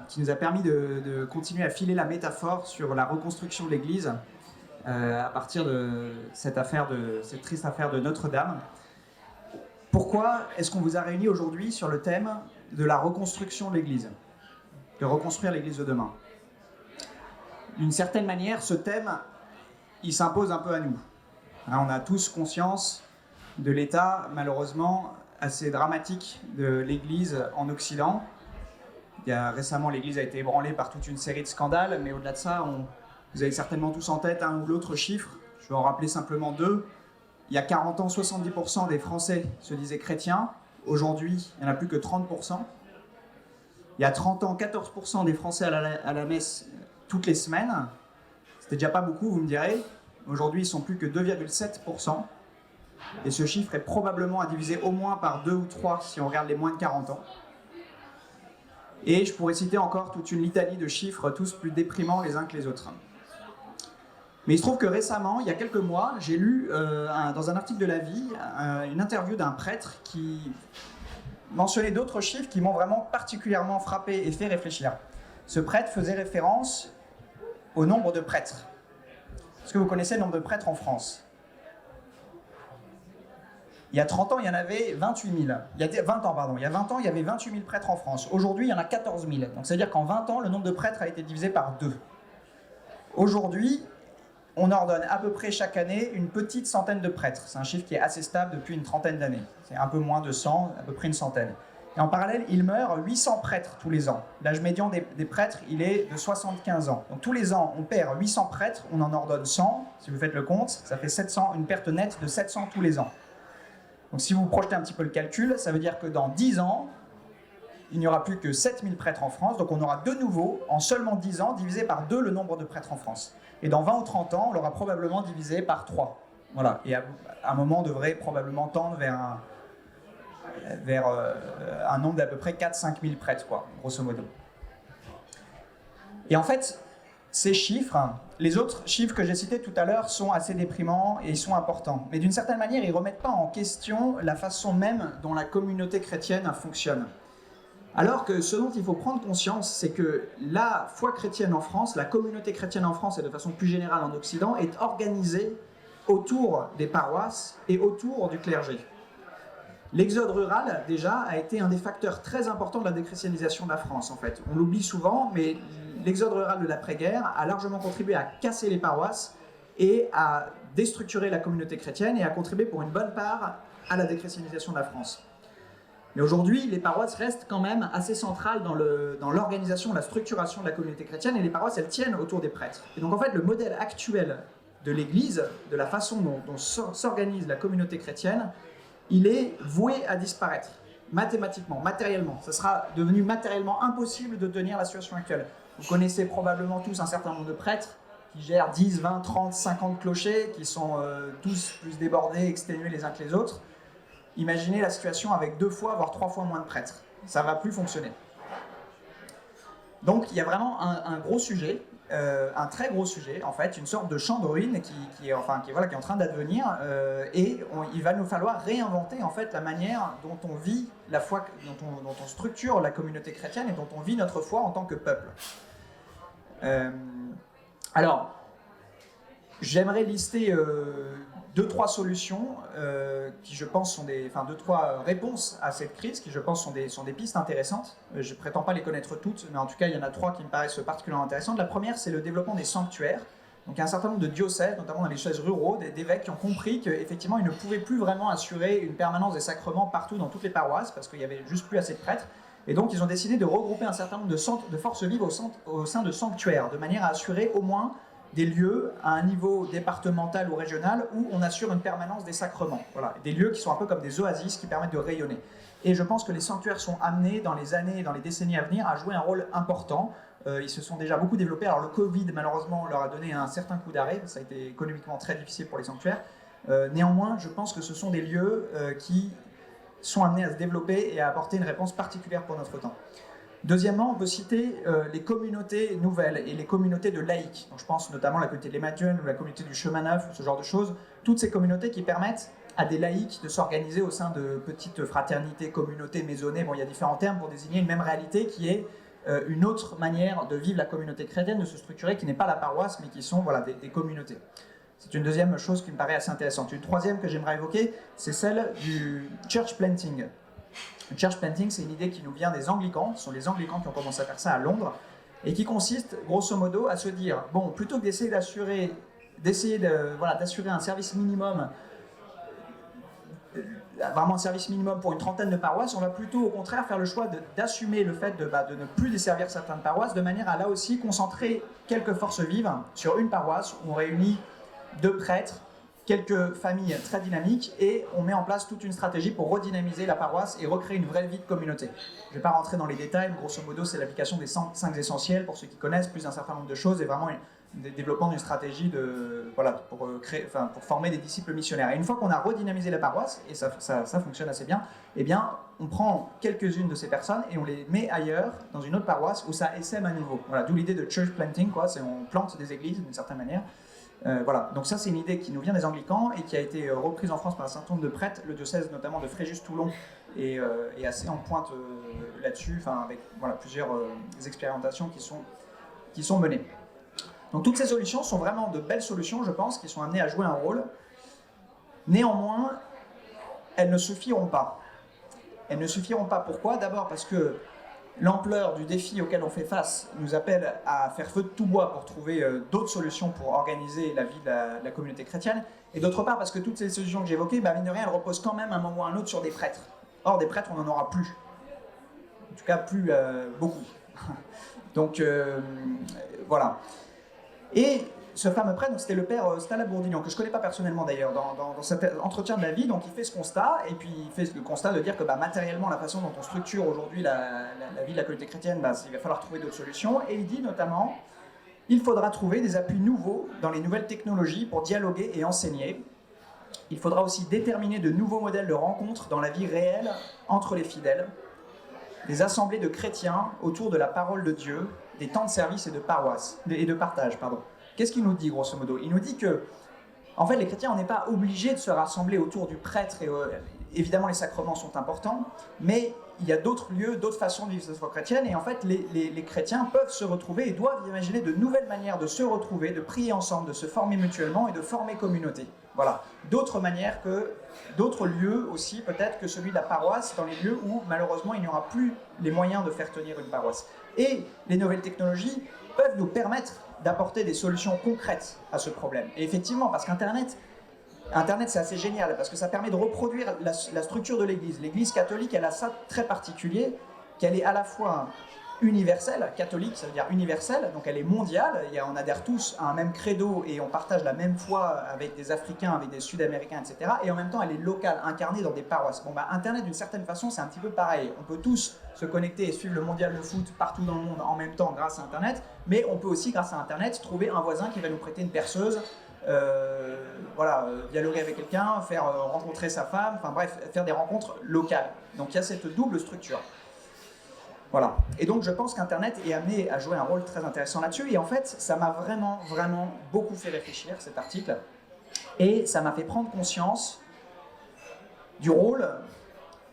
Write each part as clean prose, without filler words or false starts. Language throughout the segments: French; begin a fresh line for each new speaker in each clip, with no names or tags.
qui nous a permis de continuer à filer la métaphore sur la reconstruction de l'Église à partir de cette triste affaire de Notre-Dame. Pourquoi est-ce qu'on vous a réunis aujourd'hui sur le thème de la reconstruction de l'Église, de reconstruire l'Église de demain? D'une certaine manière, ce thème, il s'impose un peu à nous. On a tous conscience de l'état, malheureusement, assez dramatique de l'Église en Occident. Récemment, l'Église a été ébranlée par toute une série de scandales, mais au-delà de ça, vous avez certainement tous en tête un ou l'autre chiffre. Je vais en rappeler simplement deux. Il y a 40 ans, 70% des Français se disaient chrétiens. Aujourd'hui, il n'y en a plus que 30%. Il y a 30 ans, 14% des Français à la messe toutes les semaines. C'était déjà pas beaucoup, vous me direz. Aujourd'hui, ils ne sont plus que 2,7%. Et ce chiffre est probablement à diviser au moins par 2 ou 3 si on regarde les moins de 40 ans. Et je pourrais citer encore toute une litanie de chiffres, tous plus déprimants les uns que les autres. Mais il se trouve que récemment, il y a quelques mois, j'ai lu dans un article de La Vie une interview d'un prêtre qui mentionnait d'autres chiffres qui m'ont vraiment particulièrement frappé et fait réfléchir. Ce prêtre faisait référence au nombre de prêtres. Est-ce que vous connaissez le nombre de prêtres en France ? Il y a 30 ans, il y en avait 28 000. Il y a 20 ans, pardon. Il y a 20 ans, il y avait 28 000 prêtres en France. Aujourd'hui, il y en a 14 000. Donc, c'est-à-dire qu'en 20 ans, le nombre de prêtres a été divisé par 2. Aujourd'hui, on ordonne à peu près chaque année une petite centaine de prêtres. C'est un chiffre qui est assez stable depuis une trentaine d'années. C'est un peu moins de 100, à peu près une centaine. Et en parallèle, il meurt 800 prêtres tous les ans. L'âge médian des prêtres, il est de 75 ans. Donc tous les ans, on perd 800 prêtres, on en ordonne 100. Si vous faites le compte, ça fait 700, une perte nette de 700 tous les ans. Donc si vous projetez un petit peu le calcul, ça veut dire que dans 10 ans, il n'y aura plus que 7000 prêtres en France. Donc on aura de nouveau, en seulement 10 ans, divisé par 2 le nombre de prêtres en France. Et dans 20 ou 30 ans, on l'aura probablement divisé par 3. Voilà. Et à un moment, on devrait probablement tendre vers un nombre d'à peu près 4-5 000 prêtres, quoi, grosso modo. Et en fait, ces chiffres, les autres chiffres que j'ai cités tout à l'heure sont assez déprimants et ils sont importants. Mais d'une certaine manière, ils ne remettent pas en question la façon même dont la communauté chrétienne fonctionne. Alors que ce dont il faut prendre conscience, c'est que la foi chrétienne en France, la communauté chrétienne en France et de façon plus générale en Occident, est organisée autour des paroisses et autour du clergé. L'exode rural, déjà, a été un des facteurs très importants de la déchristianisation de la France, en fait. On l'oublie souvent, mais l'exode rural de l'après-guerre a largement contribué à casser les paroisses et à déstructurer la communauté chrétienne et à contribuer pour une bonne part à la déchristianisation de la France. Mais aujourd'hui, les paroisses restent quand même assez centrales dans l'organisation, la structuration de la communauté chrétienne, et les paroisses, elles tiennent autour des prêtres. Et donc en fait, le modèle actuel de l'Église, de la façon dont s'organise la communauté chrétienne, il est voué à disparaître, mathématiquement, matériellement. Ce sera devenu matériellement impossible de tenir la situation actuelle. Vous connaissez probablement tous un certain nombre de prêtres qui gèrent 10, 20, 30, 50 clochers, qui sont tous plus débordés, exténués les uns que les autres. Imaginez la situation avec 2 fois, voire 3 fois moins de prêtres. Ça ne va plus fonctionner. Donc il y a vraiment un gros sujet, un très gros sujet, en fait, une sorte de champ de ruines qui est en train d'advenir, et il va nous falloir réinventer en fait la manière dont on vit la foi, dont on structure la communauté chrétienne et dont on vit notre foi en tant que peuple. Alors, j'aimerais lister 2-3 solutions qui, je pense, sont 2-3 réponses à cette crise qui, je pense, sont des pistes intéressantes. Je ne prétends pas les connaître toutes, mais en tout cas, il y en a 3 qui me paraissent particulièrement intéressantes. La première, c'est le développement des sanctuaires. Donc, il y a un certain nombre de diocèses, notamment dans les diocèses ruraux, d'évêques qui ont compris qu'effectivement, ils ne pouvaient plus vraiment assurer une permanence des sacrements partout dans toutes les paroisses, parce qu'il n'y avait juste plus assez de prêtres. Et donc, ils ont décidé de regrouper un certain nombre de forces vives au sein de sanctuaires, de manière à assurer au moins des lieux à un niveau départemental ou régional où on assure une permanence des sacrements. Voilà, des lieux qui sont un peu comme des oasis qui permettent de rayonner. Et je pense que les sanctuaires sont amenés dans les années et dans les décennies à venir à jouer un rôle important. Ils se sont déjà beaucoup développés. Alors le Covid, malheureusement, leur a donné un certain coup d'arrêt. Ça a été économiquement très difficile pour les sanctuaires. Néanmoins, je pense que ce sont des lieux qui sont amenés à se développer et à apporter une réponse particulière pour notre temps. Deuxièmement, on peut citer les communautés nouvelles et les communautés de laïcs. Donc, je pense notamment à la communauté de l'Emmanuel ou la communauté du Chemin Neuf, ce genre de choses. Toutes ces communautés qui permettent à des laïcs de s'organiser au sein de petites fraternités, communautés, maisonnées. Bon, il y a différents termes pour désigner une même réalité qui est une autre manière de vivre la communauté chrétienne, de se structurer, qui n'est pas la paroisse, mais qui sont voilà, des communautés. C'est une deuxième chose qui me paraît assez intéressante. Une troisième que j'aimerais évoquer, c'est celle du church planting. Le church planting, c'est une idée qui nous vient des anglicans. Ce sont les anglicans qui ont commencé à faire ça à Londres, et qui consiste, grosso modo, à se dire, bon, plutôt que d'essayer d'assurer un service minimum, vraiment un service minimum pour une trentaine de paroisses, on va plutôt au contraire faire le choix d'assumer le fait de ne plus desservir certaines paroisses, de manière à là aussi concentrer quelques forces vives sur une paroisse où on réunit 2 prêtres, quelques familles très dynamiques, et on met en place toute une stratégie pour redynamiser la paroisse et recréer une vraie vie de communauté. Je ne vais pas rentrer dans les détails, mais grosso modo c'est l'application des 5 essentiels pour ceux qui connaissent, plus un certain nombre de choses, et vraiment le développement d'une stratégie pour former des disciples missionnaires. Et une fois qu'on a redynamisé la paroisse, et ça fonctionne assez bien, eh bien on prend quelques-unes de ces personnes et on les met ailleurs, dans une autre paroisse, où ça essaime à nouveau. Voilà, d'où l'idée de church planting, c'est on plante des églises d'une certaine manière. Voilà, donc ça c'est une idée qui nous vient des anglicans et qui a été reprise en France par un certain nombre de prêtres. Le diocèse notamment de Fréjus-Toulon est assez en pointe là-dessus, avec plusieurs expérimentations qui sont menées. Donc toutes ces solutions sont vraiment de belles solutions, je pense, qui sont amenées à jouer un rôle. Néanmoins, elles ne suffiront pas. Elles ne suffiront pas, pourquoi? D'abord parce que l'ampleur du défi auquel on fait face nous appelle à faire feu de tout bois pour trouver d'autres solutions pour organiser la vie de la communauté chrétienne. Et d'autre part, parce que toutes ces solutions que j'ai évoquées, mine de rien, elles reposent quand même à un moment ou à un autre sur des prêtres. Or, des prêtres, on n'en aura plus. En tout cas, plus beaucoup. Donc, voilà. Et ce fameux prêtre, c'était le père Stala Bourdignon, que je ne connais pas personnellement d'ailleurs, dans cet entretien de la vie. Donc il fait ce constat, et puis il fait le constat de dire que matériellement, la façon dont on structure aujourd'hui la vie de la communauté chrétienne, il va falloir trouver d'autres solutions. Et il dit notamment, il faudra trouver des appuis nouveaux dans les nouvelles technologies pour dialoguer et enseigner. Il faudra aussi déterminer de nouveaux modèles de rencontres dans la vie réelle entre les fidèles, des assemblées de chrétiens autour de la parole de Dieu, des temps de service et de partage. Qu'est-ce qu'il nous dit, grosso modo? Il nous dit que, en fait, les chrétiens, on n'est pas obligés de se rassembler autour du prêtre. Et, évidemment, les sacrements sont importants, mais il y a d'autres lieux, d'autres façons de vivre cette foi chrétienne. Et en fait, les chrétiens peuvent se retrouver et doivent imaginer de nouvelles manières de se retrouver, de prier ensemble, de se former mutuellement et de former communauté. Voilà. D'autres manières d'autres lieux aussi, peut-être, que celui de la paroisse, dans les lieux où, malheureusement, il n'y aura plus les moyens de faire tenir une paroisse. Et les nouvelles technologies peuvent nous permettre d'apporter des solutions concrètes à ce problème. Et effectivement, parce qu'Internet, c'est assez génial, parce que ça permet de reproduire la structure de l'Église. L'Église catholique, elle a ça très particulier, qu'elle est à la fois universelle, catholique, ça veut dire universelle, donc elle est mondiale, on adhère tous à un même credo et on partage la même foi avec des Africains, avec des Sud-Américains, etc. Et en même temps, elle est locale, incarnée dans des paroisses. Internet, d'une certaine façon, c'est un petit peu pareil. On peut tous se connecter et suivre le mondial de foot partout dans le monde en même temps grâce à Internet, mais on peut aussi, grâce à Internet, trouver un voisin qui va nous prêter une perceuse, dialoguer avec quelqu'un, faire rencontrer sa femme, faire des rencontres locales. Donc il y a cette double structure. Voilà. Et donc je pense qu'Internet est amené à jouer un rôle très intéressant là-dessus. Et en fait, ça m'a vraiment, vraiment beaucoup fait réfléchir, cet article. Et ça m'a fait prendre conscience du rôle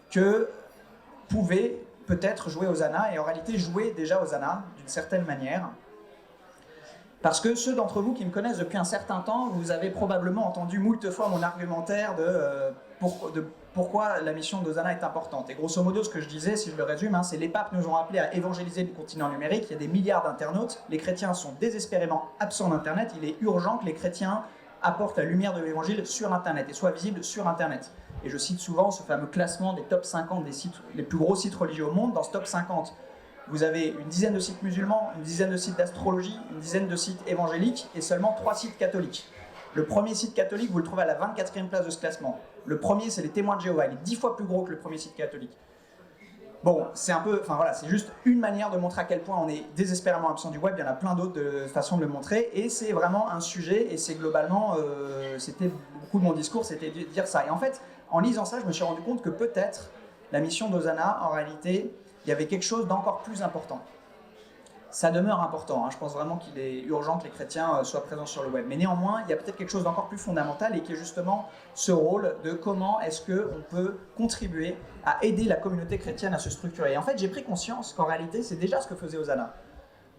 que pouvait peut-être jouer Hosanna, et en réalité jouer déjà Hosanna d'une certaine manière. Parce que ceux d'entre vous qui me connaissent depuis un certain temps, vous avez probablement entendu moult fois mon argumentaire de pourquoi la mission d'Hosanna est importante. Et grosso modo, ce que je disais, si je le résume, c'est les papes nous ont appelés à évangéliser le continent numérique. Il y a des milliards d'internautes. Les chrétiens sont désespérément absents d'Internet. Il est urgent que les chrétiens apportent la lumière de l'Évangile sur Internet et soient visibles sur Internet. Et je cite souvent ce fameux classement des top 50 des sites, les plus gros sites religieux au monde. Dans ce top 50, vous avez une dizaine de sites musulmans, une dizaine de sites d'astrologie, une dizaine de sites évangéliques et seulement 3 sites catholiques. Le premier site catholique, vous le trouvez à la 24e place de ce classement. Le premier, c'est les Témoins de Jéhovah. Il est 10 fois plus gros que le premier site catholique. Bon, c'est c'est juste une manière de montrer à quel point on est désespérément absent du web. Il y en a plein d'autres façons de le montrer. Et c'est vraiment un sujet, et c'est globalement, c'était beaucoup de mon discours, c'était de dire ça. Et en fait, en lisant ça, je me suis rendu compte que peut-être la mission d'Hosanna, en réalité, il y avait quelque chose d'encore plus important. ça demeure important. Je pense vraiment qu'il est urgent que les chrétiens soient présents sur le web. Mais néanmoins, il y a peut-être quelque chose d'encore plus fondamental et qui est justement ce rôle de comment est-ce qu'on peut contribuer à aider la communauté chrétienne à se structurer. Et en fait, j'ai pris conscience qu'en réalité, c'est déjà ce que faisait Hosanna.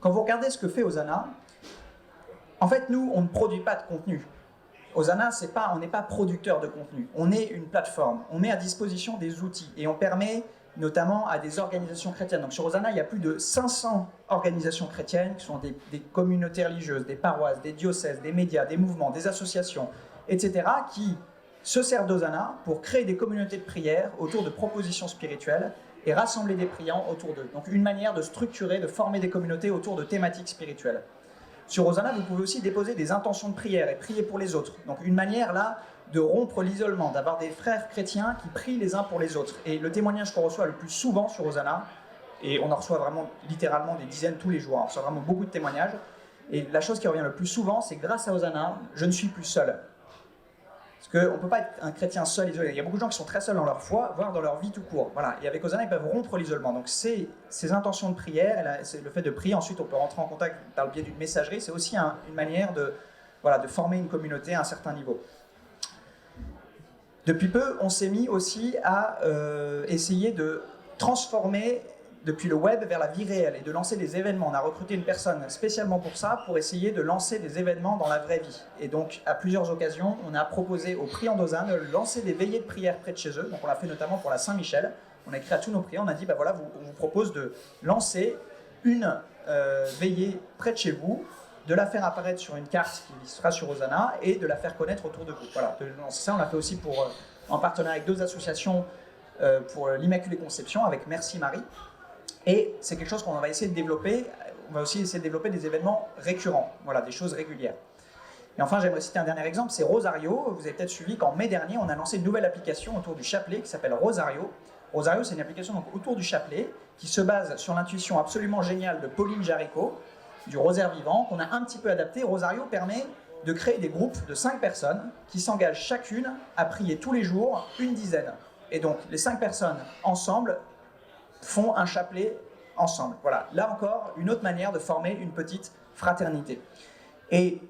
Quand vous regardez ce que fait Hosanna, en fait, nous, on ne produit pas de contenu. Hosanna, on n'est pas producteur de contenu. On est une plateforme. On met à disposition des outils et on permet notamment à des organisations chrétiennes. Donc sur Hosanna, il y a plus de 500 organisations chrétiennes qui sont des communautés religieuses, des paroisses, des diocèses, des médias, des mouvements, des associations, etc., qui se servent d'Hosanna pour créer des communautés de prière autour de propositions spirituelles et rassembler des priants autour d'eux. Donc une manière de structurer, de former des communautés autour de thématiques spirituelles. Sur Hosanna, vous pouvez aussi déposer des intentions de prière et prier pour les autres. Donc une manière là de rompre l'isolement, d'avoir des frères chrétiens qui prient les uns pour les autres. Et le témoignage qu'on reçoit le plus souvent sur Hosanna, et on en reçoit vraiment littéralement des dizaines tous les jours, on reçoit vraiment beaucoup de témoignages, et la chose qui revient le plus souvent, c'est grâce à Hosanna, je ne suis plus seul. Parce qu'on ne peut pas être un chrétien seul, isolé. Il y a beaucoup de gens qui sont très seuls dans leur foi, voire dans leur vie tout court. Voilà. Et avec Hosanna, ils peuvent rompre l'isolement. Donc c'est ces intentions de prière, c'est le fait de prier, ensuite on peut rentrer en contact par le biais d'une messagerie, c'est aussi une manière de former une communauté à un certain niveau. Depuis peu, on s'est mis aussi à essayer de transformer depuis le web vers la vie réelle et de lancer des événements. On a recruté une personne spécialement pour ça, pour essayer de lancer des événements dans la vraie vie. Et donc, à plusieurs occasions, on a proposé aux priants d'Hosanna de lancer des veillées de prière près de chez eux. Donc, on l'a fait notamment pour la Saint-Michel. On a écrit à tous nos priants, on a dit, bah voilà, on vous propose de lancer une veillée près de chez vous, de la faire apparaître sur une carte qui sera sur Hosanna et de la faire connaître autour de vous. Voilà, ça on l'a fait aussi en partenariat avec 2 associations pour l'Immaculée Conception avec Merci Marie. Et c'est quelque chose qu'on va essayer de développer. On va aussi essayer de développer des événements récurrents, voilà, des choses régulières. Et enfin, j'aimerais citer un dernier exemple, c'est Rosario. Vous avez peut-être suivi qu'en mai dernier, on a lancé une nouvelle application autour du chapelet qui s'appelle Rosario. Rosario, c'est une application donc, autour du chapelet qui se base sur l'intuition absolument géniale de Pauline Jaricot, du rosaire vivant, qu'on a un petit peu adapté. Rosario permet de créer des groupes de 5 personnes qui s'engagent chacune à prier tous les jours une dizaine. Et donc, les 5 personnes ensemble font un chapelet ensemble. Voilà, là encore, une autre manière de former une petite fraternité. Et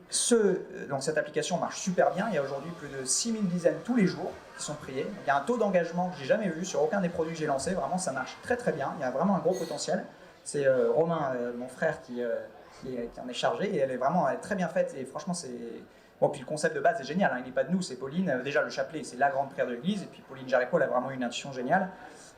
donc cette application marche super bien. Il y a aujourd'hui plus de 6000 dizaines tous les jours qui sont priées. Il y a un taux d'engagement que j'ai jamais vu sur aucun des produits que j'ai lancés. Vraiment, ça marche très très bien. Il y a vraiment un gros potentiel. C'est Romain, mon frère, qui en est chargé. Et elle est vraiment très bien faite. Et franchement, c'est... Bon, puis le concept de base est génial. Il n'est pas de nous, c'est Pauline. Déjà, le chapelet, c'est la grande prière de l'Église. Et puis Pauline Jaricot, elle a vraiment une intuition géniale.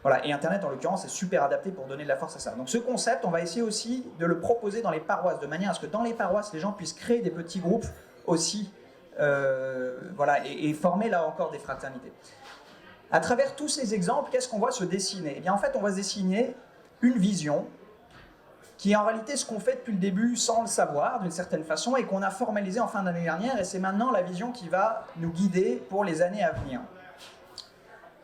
Voilà, et Internet, en l'occurrence, est super adapté pour donner de la force à ça. Donc ce concept, on va essayer aussi de le proposer dans les paroisses, de manière à ce que dans les paroisses, les gens puissent créer des petits groupes aussi, voilà, et former là encore des fraternités. À travers tous ces exemples, qu'est-ce qu'on voit se dessiner? Eh bien, en fait, on va se dessiner une vision qui est en réalité ce qu'on fait depuis le début sans le savoir, d'une certaine façon, et qu'on a formalisé en fin d'année dernière, et c'est maintenant la vision qui va nous guider pour les années à venir.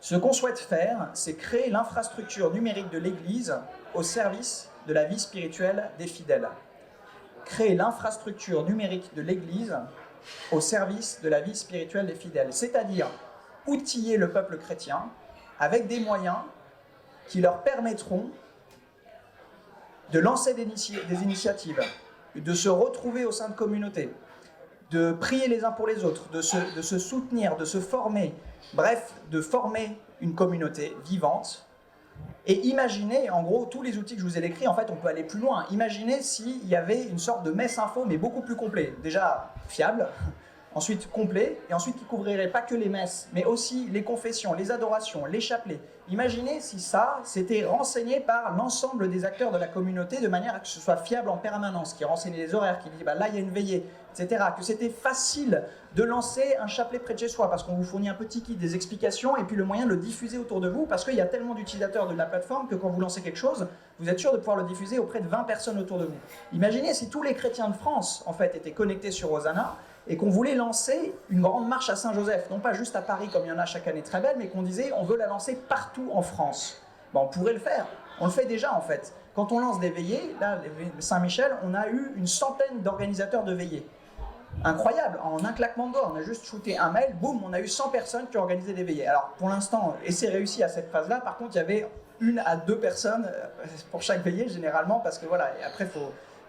Ce qu'on souhaite faire, c'est créer l'infrastructure numérique de l'Église au service de la vie spirituelle des fidèles. Créer l'infrastructure numérique de l'Église au service de la vie spirituelle des fidèles, c'est-à-dire outiller le peuple chrétien avec des moyens qui leur permettront de lancer des initiatives, de se retrouver au sein de communautés, de prier les uns pour les autres, de se soutenir, de se former, bref, de former une communauté vivante. Et imaginez, en gros, tous les outils que je vous ai décrits, en fait, on peut aller plus loin. Imaginez s'il y avait une sorte de messe info, mais beaucoup plus complet. Déjà fiable, ensuite complet, et ensuite qui couvrirait pas que les messes, mais aussi les confessions, les adorations, les chapelets. Imaginez si ça, c'était renseigné par l'ensemble des acteurs de la communauté de manière à ce que ce soit fiable en permanence, qui renseigne les horaires, qui dit bah, là il y a une veillée, etc. Que c'était facile de lancer un chapelet près de chez soi parce qu'on vous fournit un petit kit, des explications et puis le moyen de le diffuser autour de vous parce qu'il y a tellement d'utilisateurs de la plateforme que quand vous lancez quelque chose, vous êtes sûr de pouvoir le diffuser auprès de 20 personnes autour de vous. Imaginez si tous les chrétiens de France en fait étaient connectés sur Hosanna et qu'on voulait lancer une grande marche à Saint-Joseph, non pas juste à Paris comme il y en a chaque année très belle, mais qu'on disait on veut la lancer partout en France. Ben, on pourrait le faire, on le fait déjà en fait. Quand on lance des veillées, là, Saint-Michel, on a eu une centaine d'organisateurs de veillées. Incroyable, en un claquement de doigts, on a juste shooté un mail, boum, on a eu 100 personnes qui ont organisé des veillées. Alors pour l'instant, et c'est réussi à cette phase-là, par contre il y avait 1 à 2 personnes pour chaque veillée généralement, parce que voilà, et après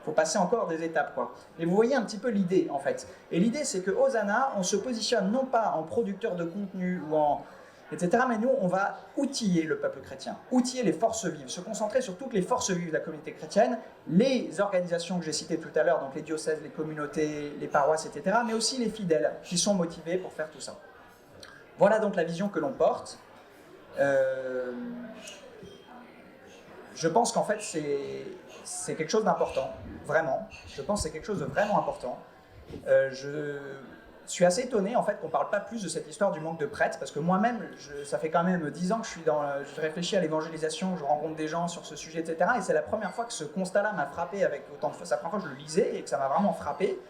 faut passer encore des étapes, quoi. Et vous voyez un petit peu l'idée, en fait. Et l'idée, c'est que Hosanna, on se positionne non pas en producteur de contenu ou en etc. Mais nous, on va outiller le peuple chrétien, outiller les forces vives, se concentrer sur toutes les forces vives de la communauté chrétienne, les organisations que j'ai citées tout à l'heure, donc les diocèses, les communautés, les paroisses, etc., mais aussi les fidèles qui sont motivés pour faire tout ça. Voilà donc la vision que l'on porte. Je pense qu'en fait, c'est quelque chose d'important, vraiment. Je pense que c'est quelque chose de vraiment important. Je suis assez étonné en fait qu'on ne parle pas plus de cette histoire du manque de prêtres, parce que moi-même, ça fait quand même 10 ans que je réfléchis à l'évangélisation, je rencontre des gens sur ce sujet, etc. Et c'est la première fois que ce constat-là m'a frappé avec autant de fois. C'est la première fois que je le lisais et que ça m'a vraiment frappé.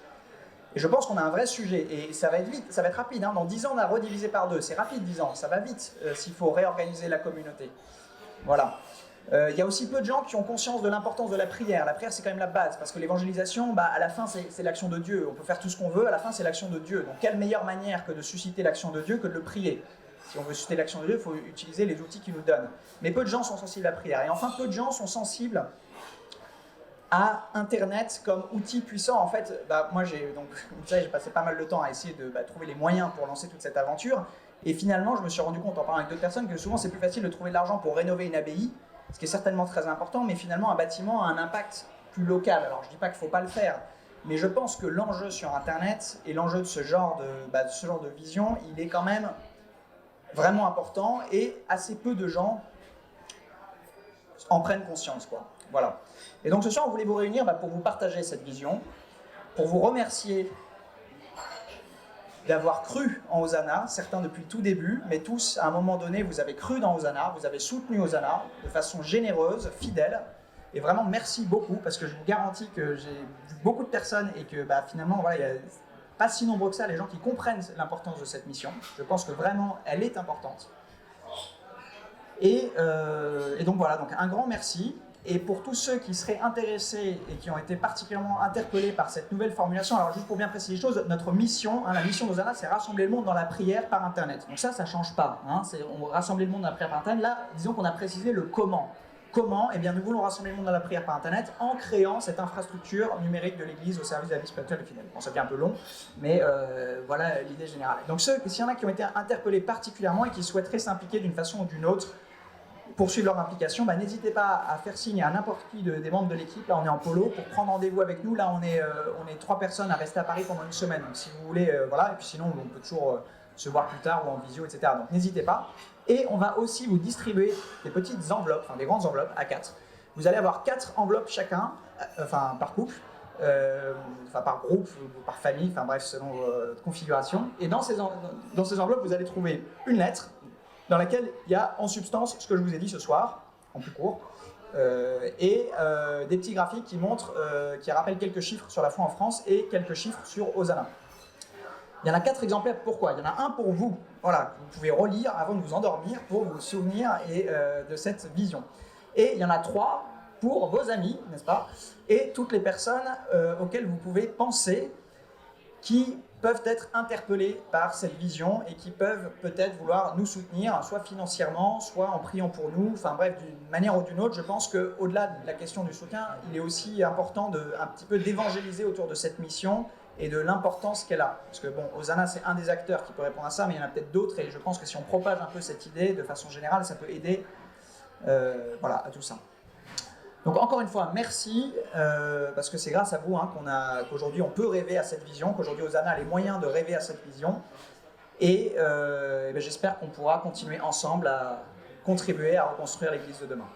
Et je pense qu'on a un vrai sujet, et ça va être vite, ça va être rapide. Hein. Dans 10 ans, on a redivisé par 2. C'est rapide, 10 ans, ça va vite s'il faut réorganiser la communauté. Voilà. Il y a aussi peu de gens qui ont conscience de l'importance de la prière. La prière, c'est quand même la base, parce que l'évangélisation, à la fin, c'est l'action de Dieu. On peut faire tout ce qu'on veut, à la fin, c'est l'action de Dieu. Donc, quelle meilleure manière que de susciter l'action de Dieu que de le prier? Si on veut susciter l'action de Dieu, il faut utiliser les outils qu'il nous donne. Mais peu de gens sont sensibles à la prière. Et enfin, peu de gens sont sensibles à Internet comme outil puissant. En fait, moi, j'ai passé pas mal de temps à essayer de trouver les moyens pour lancer toute cette aventure. Et finalement, je me suis rendu compte, en parlant avec d'autres personnes, que souvent, c'est plus facile de trouver de l'argent pour rénover une abbaye, ce qui est certainement très important, mais finalement, un bâtiment a un impact plus local. Alors, je ne dis pas qu'il ne faut pas le faire, mais je pense que l'enjeu sur Internet et l'enjeu de ce genre de vision, il est quand même vraiment important, et assez peu de gens en prennent conscience, quoi. Voilà. Et donc, ce soir, on voulait vous réunir pour vous partager cette vision, pour vous remercier d'avoir cru en Hosanna, certains depuis le tout début, mais tous, à un moment donné, vous avez cru dans Hosanna, vous avez soutenu Hosanna de façon généreuse, fidèle, et vraiment merci beaucoup, parce que je vous garantis que j'ai vu beaucoup de personnes, et que finalement, voilà, il n'y a pas si nombreux que ça les gens qui comprennent l'importance de cette mission. Je pense que vraiment, elle est importante. Et donc voilà, donc un grand merci. Et pour tous ceux qui seraient intéressés et qui ont été particulièrement interpellés par cette nouvelle formulation, alors juste pour bien préciser les choses, notre mission, la mission d'Hosanna, c'est rassembler le monde dans la prière par Internet. Donc ça ne change pas. On va rassembler le monde dans la prière par Internet. Là, disons qu'on a précisé le comment. Comment? Eh bien, nous voulons rassembler le monde dans la prière par Internet en créant cette infrastructure numérique de l'Église au service de la vie spirituelle des fidèles. Bon, ça devient un peu long, mais voilà l'idée générale. Donc s'il y en a qui ont été interpellés particulièrement et qui souhaiteraient s'impliquer d'une façon ou d'une autre, poursuivre leur implication, n'hésitez pas à faire signe à n'importe qui des membres de l'équipe. Là, on est en polo pour prendre rendez-vous avec nous. Là, on est 3 personnes à rester à Paris pendant une semaine. Donc, si vous voulez, voilà. Et puis sinon, on peut toujours se voir plus tard ou en visio, etc. Donc, n'hésitez pas. Et on va aussi vous distribuer des petites enveloppes, des grandes enveloppes à 4. Vous allez avoir 4 enveloppes chacun, par couple, par groupe, par famille, bref, selon votre configuration. Et dans ces enveloppes, vous allez trouver une lettre dans laquelle il y a en substance ce que je vous ai dit ce soir, en plus court, et des petits graphiques qui montrent, qui rappellent quelques chiffres sur la foi en France et quelques chiffres sur Hosanna. Il y en a 4 exemplaires. Pourquoi? Il y en a un pour vous, voilà, vous pouvez relire avant de vous endormir pour vous souvenir de cette vision. Et il y en a 3 pour vos amis, n'est-ce pas? Et toutes les personnes auxquelles vous pouvez penser, qui peuvent être interpellés par cette vision et qui peuvent peut-être vouloir nous soutenir, soit financièrement, soit en priant pour nous, bref, d'une manière ou d'une autre. Je pense qu'au-delà de la question du soutien, il est aussi important un petit peu d'évangéliser autour de cette mission et de l'importance qu'elle a. Parce que bon, Hosanna, c'est un des acteurs qui peut répondre à ça, mais il y en a peut-être d'autres, et je pense que si on propage un peu cette idée de façon générale, ça peut aider à tout ça. Donc encore une fois, merci, parce que c'est grâce à vous qu'aujourd'hui on peut rêver à cette vision, qu'aujourd'hui Hosanna a les moyens de rêver à cette vision, et j'espère qu'on pourra continuer ensemble à contribuer à reconstruire l'Église de demain.